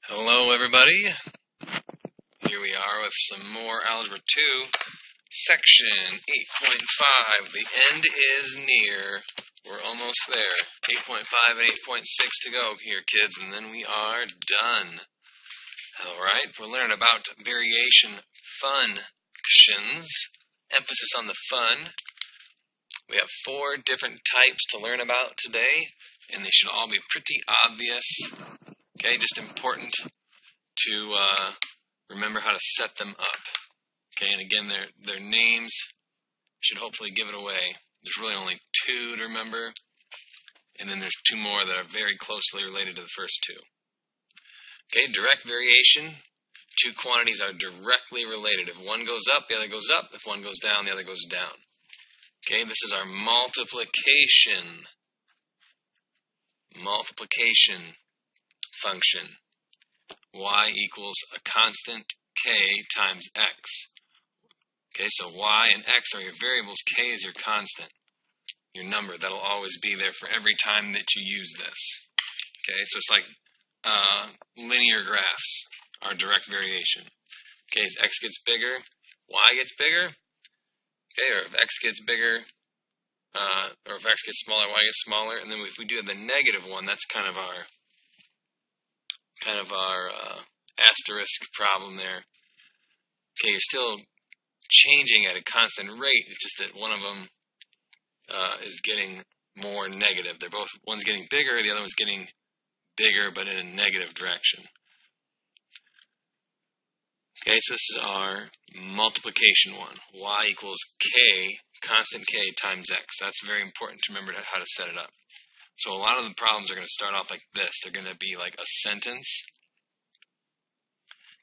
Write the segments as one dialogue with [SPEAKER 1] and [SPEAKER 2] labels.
[SPEAKER 1] Hello everybody, here we are with some more Algebra 2, section 8.5. The end is near. We're almost there. 8.5 and 8.6 to go here, kids, and then we are done. Alright, we're learning about variation functions. Emphasis on the fun. We have 4 different types to learn about today, and they should all be pretty obvious. Okay, just important to remember how to set them up. Okay, and again, their names should hopefully give it away. There's really only 2 to remember, and then there's 2 more that are very closely related to the first 2. Okay, direct variation. 2 quantities are directly related. If one goes up, the other goes up. If one goes down, the other goes down. Okay, this is our multiplication function. Y equals a constant k times x. Okay, so y and x are your variables, k is your constant, your number. That'll always be there for every time that you use this. Okay, so it's like linear graphs are direct variation. Okay, as x gets bigger, y gets bigger. Okay, or if x gets bigger, or if x gets smaller, y gets smaller. And then if we do the negative one, that's kind of our asterisk problem there. Okay, you're still changing at a constant rate. It's just that one of them is getting more negative. They're both, one's getting bigger, the other one's getting bigger, but in a negative direction. Okay, so this is our multiplication one. Y equals k, constant k times x. That's very important to remember how to set it up. So a lot of the problems are going to start off like this. They're going to be like a sentence.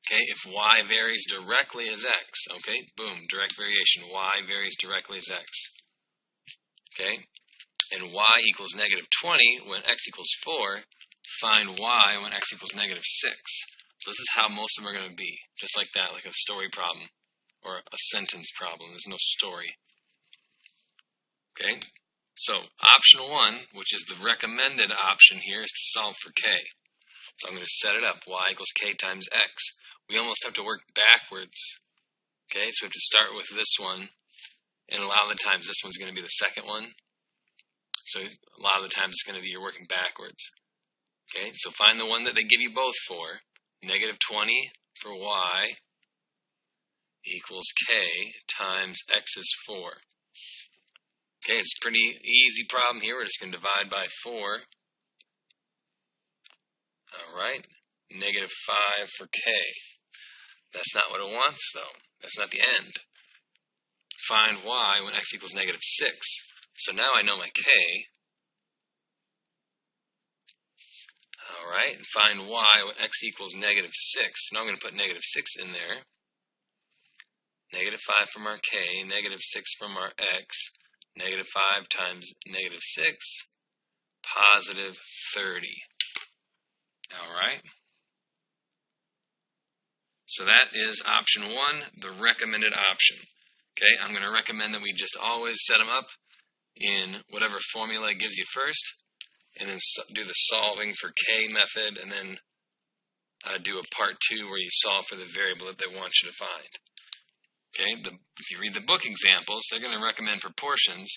[SPEAKER 1] Okay, if y varies directly as x, okay, boom, direct variation. Y varies directly as x. Okay, and y equals negative 20 when x equals 4. Find y when x equals negative 6. So this is how most of them are going to be. Just like that, like a story problem or a sentence problem. There's no story. Okay, so option 1, which is the recommended option here, is to solve for k. So I'm going to set it up. Y equals k times x. We almost have to work backwards. Okay, so we have to start with this one, and a lot of the times this one's going to be the second one. So a lot of the times it's going to be you're working backwards. Okay, so find the one that they give you both for. Negative 20 for y equals k times x is 4. Okay, it's a pretty easy problem here. We're just going to divide by 4. Alright, negative 5 for k. That's not what it wants, though. That's not the end. Find y when x equals negative 6. So now I know my k. Alright, and find y when x equals negative 6. Now I'm going to put negative 6 in there. Negative 5 from our k, negative 6 from our x. Negative 5 times negative 6, positive 30. Alright. So that is option 1, the recommended option. Okay, I'm going to recommend that we just always set them up in whatever formula it gives you first, and then do the solving for k method, and then do a part 2 where you solve for the variable that they want you to find. Okay, if you read the book examples, they're going to recommend proportions,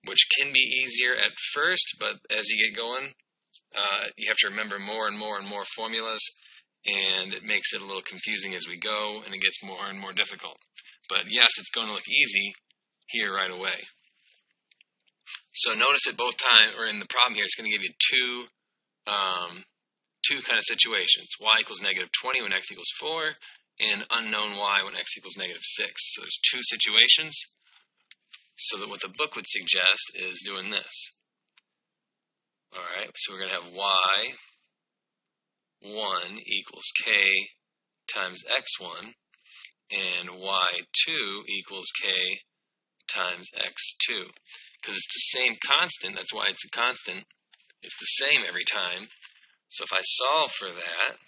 [SPEAKER 1] which can be easier at first, but as you get going, you have to remember more and more and more formulas, and it makes it a little confusing as we go, and it gets more and more difficult. But yes, it's going to look easy here right away. So notice at both times, or in the problem here, it's going to give you two kind of situations. Y equals negative 20 when x equals 4, and unknown y when x equals negative 6. So there's 2 situations. So that what the book would suggest is doing this. Alright, so we're going to have y1 equals k times x1, and y2 equals k times x2. Because it's the same constant, that's why it's a constant. It's the same every time. So if I solve for that,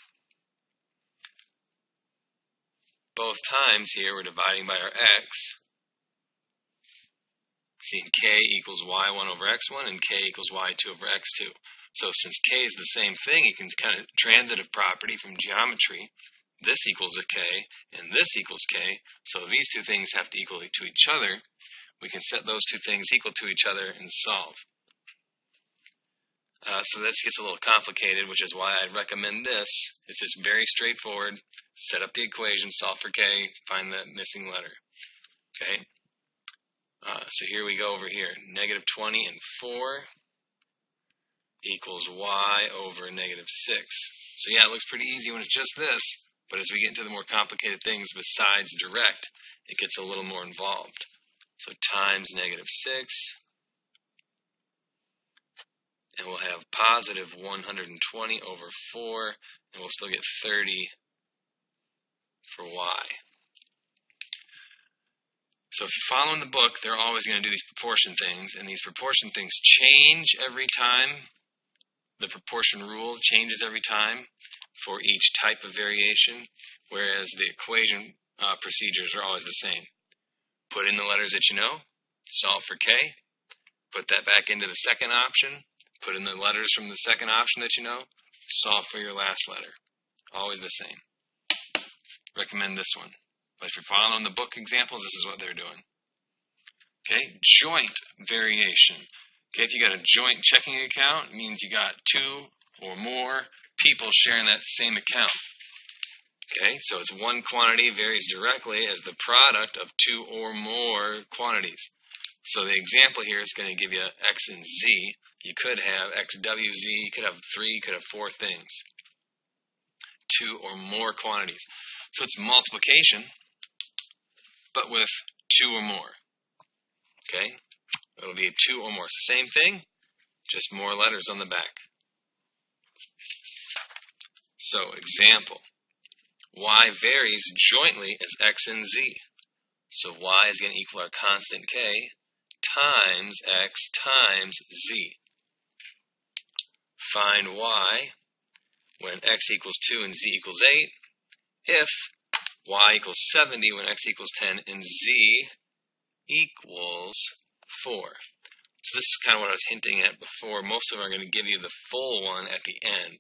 [SPEAKER 1] both times here we're dividing by our x. seeing k equals y1 over x1 and k equals y2 over x2. So since k is the same thing, you can kind of transitive property from geometry. This equals a k and this equals k. So these two things have to equal to each other. We can set those two things equal to each other and solve. So this gets a little complicated, which is why I recommend this. It's just very straightforward. Set up the equation, solve for k, find the missing letter. Okay. So here we go over here. Negative 20 and 4 equals y over negative 6. So yeah, it looks pretty easy when it's just this, but as we get into the more complicated things besides direct, it gets a little more involved. So times negative 6, and we'll have positive 120 over 4, and we'll still get 30 for y. So if you're following the book, they're always going to do these proportion things, and these proportion things change every time. The proportion rule changes every time for each type of variation, whereas the equation procedures are always the same. Put in the letters that you know, solve for k, put that back into the second option, put in the letters from the second option that you know, solve for your last letter. Always the same. Recommend this one. But if you're following the book examples, this is what they're doing. Okay, joint variation. Okay, if you got a joint checking account, it means you got two or more people sharing that same account. Okay, so it's one quantity varies directly as the product of two or more quantities. So the example here is going to give you x and z. You could have xwz, you could have 3, you could have 4 things. Two or more quantities. So it's multiplication, but with 2 or more. Okay? It'll be 2 or more. It's the same thing, just more letters on the back. So, example. Y varies jointly as x and z. So y is going to equal our constant k times x times z. Find y when x equals 2 and z equals 8 if y equals 70 when x equals 10 and z equals 4. So this is kind of what I was hinting at before. Most of them are going to give you the full one at the end.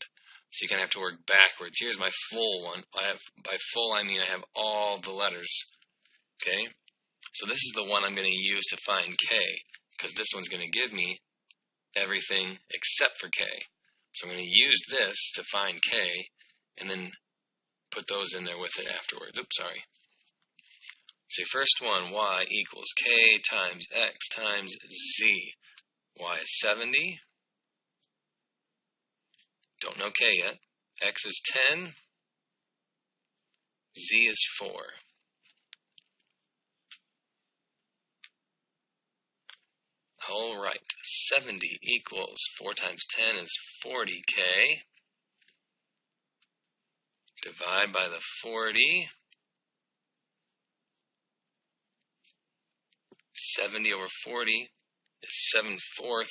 [SPEAKER 1] So you're going to have to work backwards. Here's my full one. By full, I mean I have all the letters. Okay? So this is the one I'm going to use to find k, because this one's going to give me everything except for k. So I'm going to use this to find k, and then put those in there with it afterwards. Oops, sorry. So your first one, y equals k times x times z. Y is 70. Don't know k yet. X is 10. Z is 4. All right, 70 equals 4 times 10 is 40k. Divide by the 40. 70 over 40 is 7/4.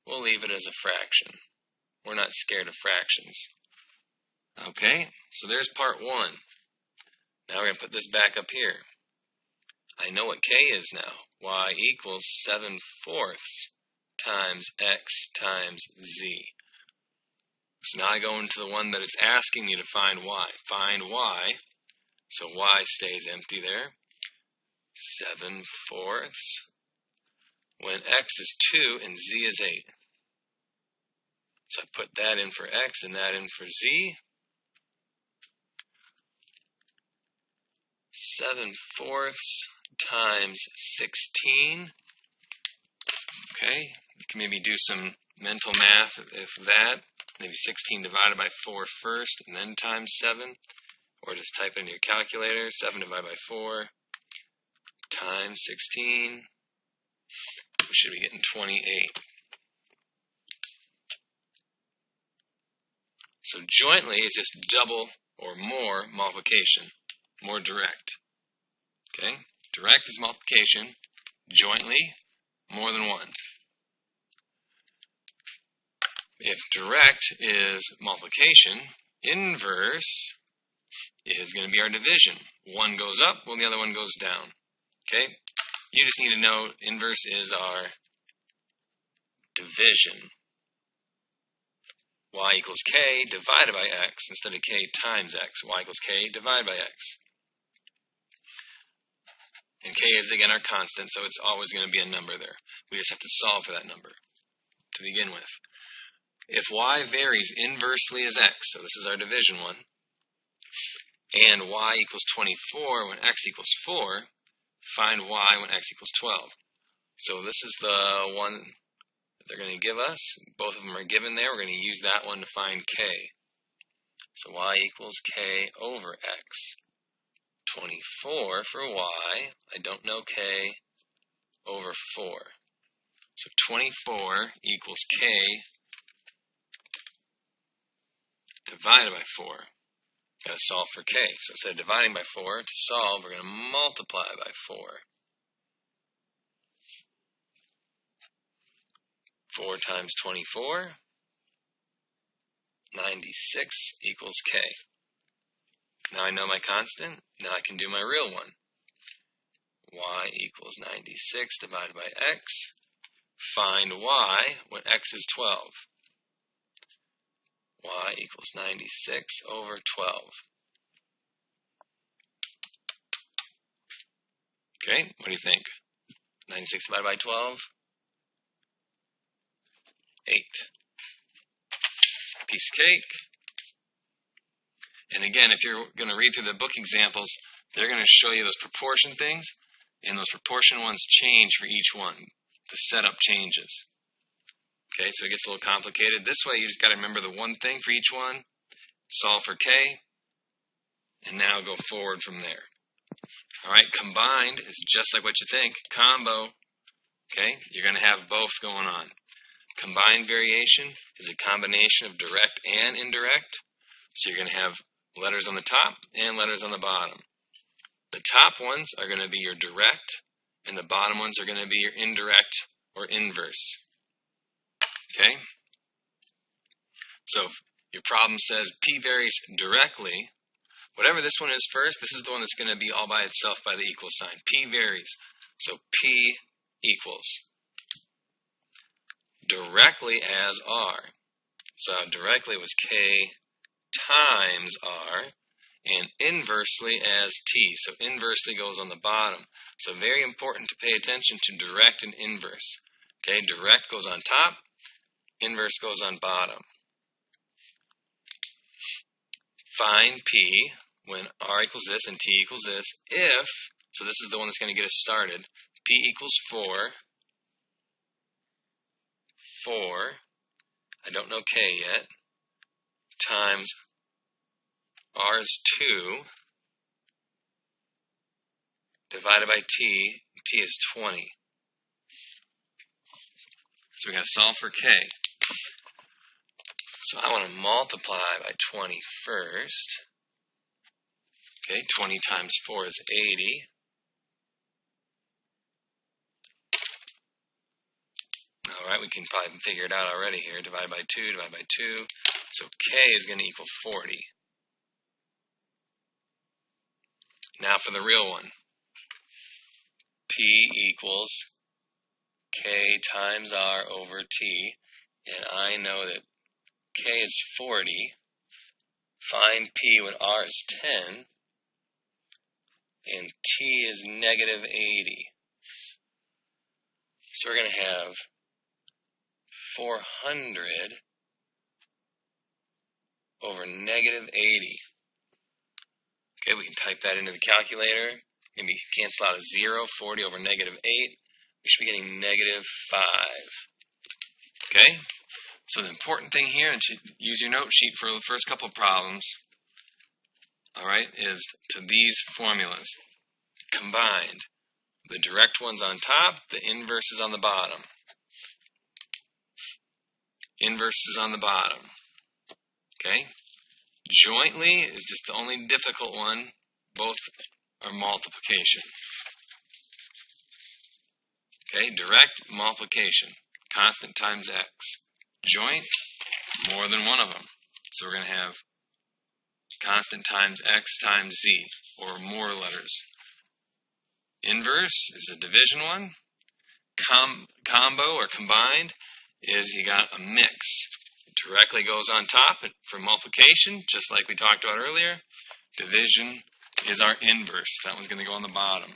[SPEAKER 1] We'll leave it as a fraction. We're not scared of fractions. Okay, so there's part 1. Now we're going to put this back up here. I know what k is now. Y equals 7/4 times x times z. So now I go into the one that it's asking me to find y. Find y. So y stays empty there. 7/4 when x is 2 and z is 8. So I put that in for x and that in for z. 7/4 times 16. Okay, you can maybe do some mental math if that. Maybe 16 divided by 4 first and then times 7. Or just type in your calculator. 7 divided by 4 times 16. We should be getting 28. So jointly is just double or more multiplication. More direct. Okay? Direct is multiplication. Jointly, more than one. If direct is multiplication, inverse is going to be our division. One goes up, well, the other one goes down. Okay? You just need to know inverse is our division. Y equals k divided by x instead of k times x. Y equals k divided by x. And k is, again, our constant, so it's always going to be a number there. We just have to solve for that number to begin with. If y varies inversely as x, so this is our division one, and y equals 24 when x equals 4, find y when x equals 12. So this is the one that they're going to give us. Both of them are given there. We're going to use that one to find k. So y equals k over x. 24 for y. I don't know k over 4. So 24 equals k divided by 4. Got to solve for k. So instead of dividing by 4, to solve, we're going to multiply by 4. 4 times 24, 96 equals k. Now I know my constant. Now I can do my real one. Y equals 96 divided by x. Find y when x is 12. Y equals 96 over 12. Okay, what do you think? 96 divided by 12? 8. Piece of cake. And again, if you're going to read through the book examples, they're going to show you those proportion things, and those proportion ones change for each one. The setup changes. Okay, so it gets a little complicated. This way, you just got to remember the one thing for each one, solve for k, and now go forward from there. All right, combined is just like what you think. Combo. Okay, you're going to have both going on. Combined variation is a combination of direct and indirect. So you're going to have letters on the top and letters on the bottom. The top ones are going to be your direct, and the bottom ones are going to be your indirect or inverse. Okay? So if your problem says P varies directly, whatever this one is first, this is the one that's going to be all by itself by the equal sign. P varies. So P equals directly as R. So directly was K times R, and inversely as T. So inversely goes on the bottom. So very important to pay attention to direct and inverse. Okay, direct goes on top, inverse goes on bottom. Find P when R equals this and T equals this if, so this is the one that's going to get us started, P equals 4, I don't know K yet, times R is 2, divided by T is 20. So we're going to solve for K. So I want to multiply by 20 first. Okay, 20 times 4 is 80. All right, we can probably figure it out already here. Divide by 2, divide by 2. So K is going to equal 40. Now for the real one. P equals K times R over T. And I know that K is 40. Find P when R is 10. And T is negative 80. So we're going to have 400 over negative 80. Okay, we can type that into the calculator. Maybe cancel out a 0, 40 over negative 8. We should be getting negative 5. Okay, so the important thing here, and to use your note sheet for the first couple problems, all right, is to these formulas. Combined. The direct one's on top, the inverse is on the bottom. Inverse is on the bottom. Okay? Jointly is just the only difficult one. Both are multiplication. Okay? Direct multiplication. Constant times x. Joint, more than one of them. So we're going to have constant times x times z, or more letters. Inverse is a division one. Combo or combined is you got a mix. It directly goes on top for multiplication, just like we talked about earlier. Division is our inverse. That one's going to go on the bottom.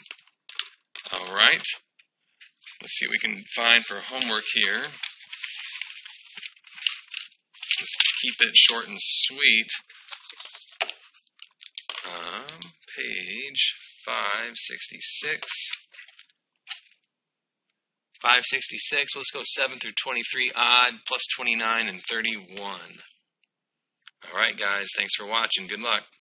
[SPEAKER 1] All right. Let's see what we can find for homework here. Let's keep it short and sweet. Page 566. 566, let's go 7 through 23 odd, plus 29 and 31. All right, guys, thanks for watching. Good luck.